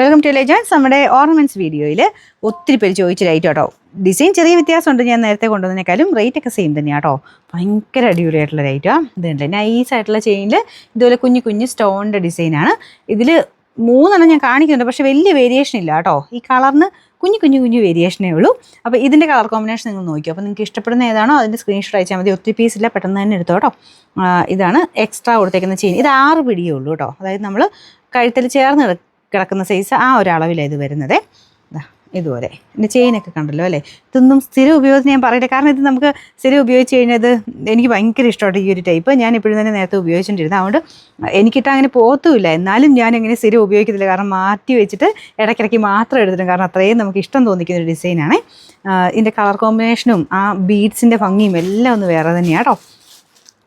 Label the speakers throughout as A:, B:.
A: Welcome to legends. നമ്മുടെ ornaments വീഡിയോയിൽ ഒത്തിരി പേര് ചോദിച്ച റേറ്റ് കേട്ടോ. ഡിസൈൻ ചെറിയ വ്യത്യാസമുണ്ട്, ഞാൻ നേരത്തെ കൊണ്ടുവന്നതിനേക്കാളും റേറ്റ് ഒക്കെ സെയിം തന്നെയാണ് കേട്ടോ. ഭയങ്കര അടിപൊളിയായിട്ടുള്ള റേറ്റാണ്. ഇതുണ്ട് നൈസായിട്ടുള്ള ചെയിനിൽ ഇതുപോലെ കുഞ്ഞു കുഞ്ഞു സ്റ്റോണിൻ്റെ ഡിസൈനാണ്. ഇതിൽ 3 ഞാൻ കാണിക്കുന്നുണ്ട്, പക്ഷേ വലിയ വേരിയേഷൻ ഇല്ല കേട്ടോ. ഈ കളറിന് കുഞ്ഞു കുഞ്ഞു കുഞ്ഞു വേരിയേഷനേ ഉള്ളൂ. അപ്പോൾ ഇതിൻ്റെ കളർ കോമ്പിനേഷൻ നിങ്ങൾ നോക്കിയോ. അപ്പോൾ നിങ്ങൾക്ക് ഇഷ്ടപ്പെടുന്ന ഏതാണോ അതിൻ്റെ സ്ക്രീൻഷോട്ട് അയച്ചാൽ മതി. ഒത്തിരി പീസില്ല, പെട്ടെന്ന് തന്നെ എടുത്തോ കേട്ടോ. ഇതാണ് എക്സ്ട്രാ കൊടുത്തേക്കുന്ന ചെയിൻ. ഇത് 6 പിടിയേ ഉള്ളൂ കേട്ടോ. അതായത് നമ്മൾ കഴുത്തിൽ ചേർന്ന് കിടക്കുന്ന സൈസ് ആ ഒരളവിലാണ് ഇത് വരുന്നത്. ഇതുപോലെ എൻ്റെ ചെയിനൊക്കെ കണ്ടല്ലോ അല്ലേ. ഇതൊന്നും സ്ഥിരം ഉപയോഗത്തിന് ഞാൻ പറയില്ല, കാരണം ഇത് നമുക്ക് സ്ഥിരം ഉപയോഗിച്ച് കഴിഞ്ഞത് എനിക്ക് ഭയങ്കര ഇഷ്ടമാണ്. ഈ ഒരു ടൈപ്പ് ഞാൻ ഇപ്പോഴും തന്നെ നേരത്തെ ഉപയോഗിച്ചുകൊണ്ടിരുന്നത്, അതുകൊണ്ട് എനിക്കിട്ട് അങ്ങനെ പോത്തുമില്ല. എന്നാലും ഞാൻ എങ്ങനെ സ്ഥിരം ഉപയോഗിക്കത്തില്ല, കാരണം മാറ്റി വെച്ചിട്ട് ഇടയ്ക്കിടയ്ക്ക് മാത്രം എടുത്തിട്ടും, കാരണം അത്രയും നമുക്ക് ഇഷ്ടം തോന്നിക്കുന്ന ഒരു ഡിസൈനാണ്. ഇതിൻ്റെ കളർ കോമ്പിനേഷനും ആ ബീഡ്സിൻ്റെ ഭംഗിയും എല്ലാം ഒന്ന് വേറെ തന്നെയാണ് കേട്ടോ.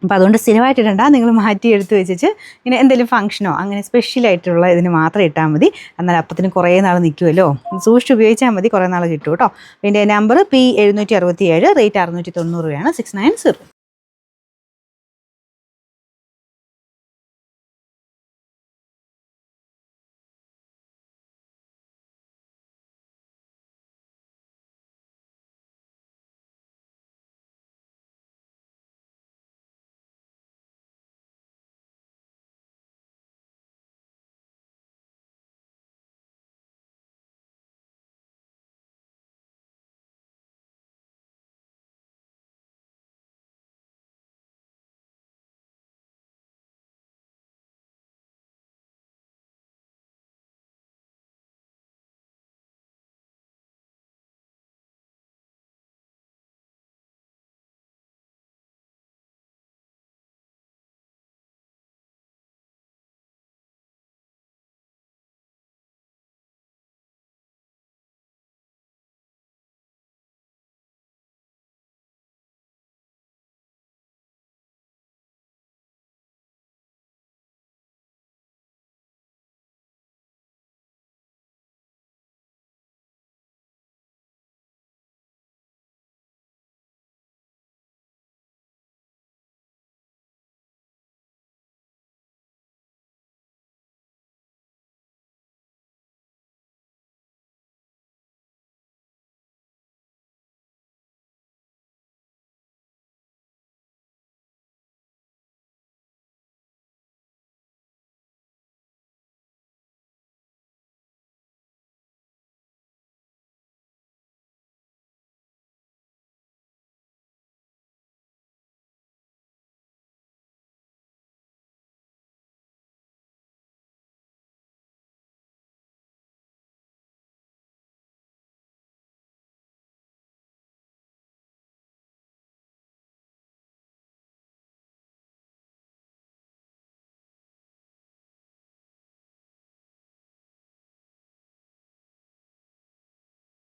A: അപ്പോൾ അതുകൊണ്ട് സ്ഥിരമായിട്ടിടണ്ട, നിങ്ങൾ മാറ്റി എടുത്ത് വെച്ചിട്ട് ഇങ്ങനെ എന്തെങ്കിലും ഫംഗ്ഷനോ അങ്ങനെ സ്പെഷ്യലായിട്ടുള്ള ഇതിന് മാത്രം ഇട്ടാൽ മതി. എന്നാൽ അപ്പത്തിന് കുറേ നാൾ നിൽക്കുമല്ലോ, സൂക്ഷിച്ച് ഉപയോഗിച്ചാൽ മതി, കുറേ നാൾ കിട്ടും കേട്ടോ. പിന്നെ നമ്പർ P767, റേറ്റ് 690 രൂപയാണ്. 690.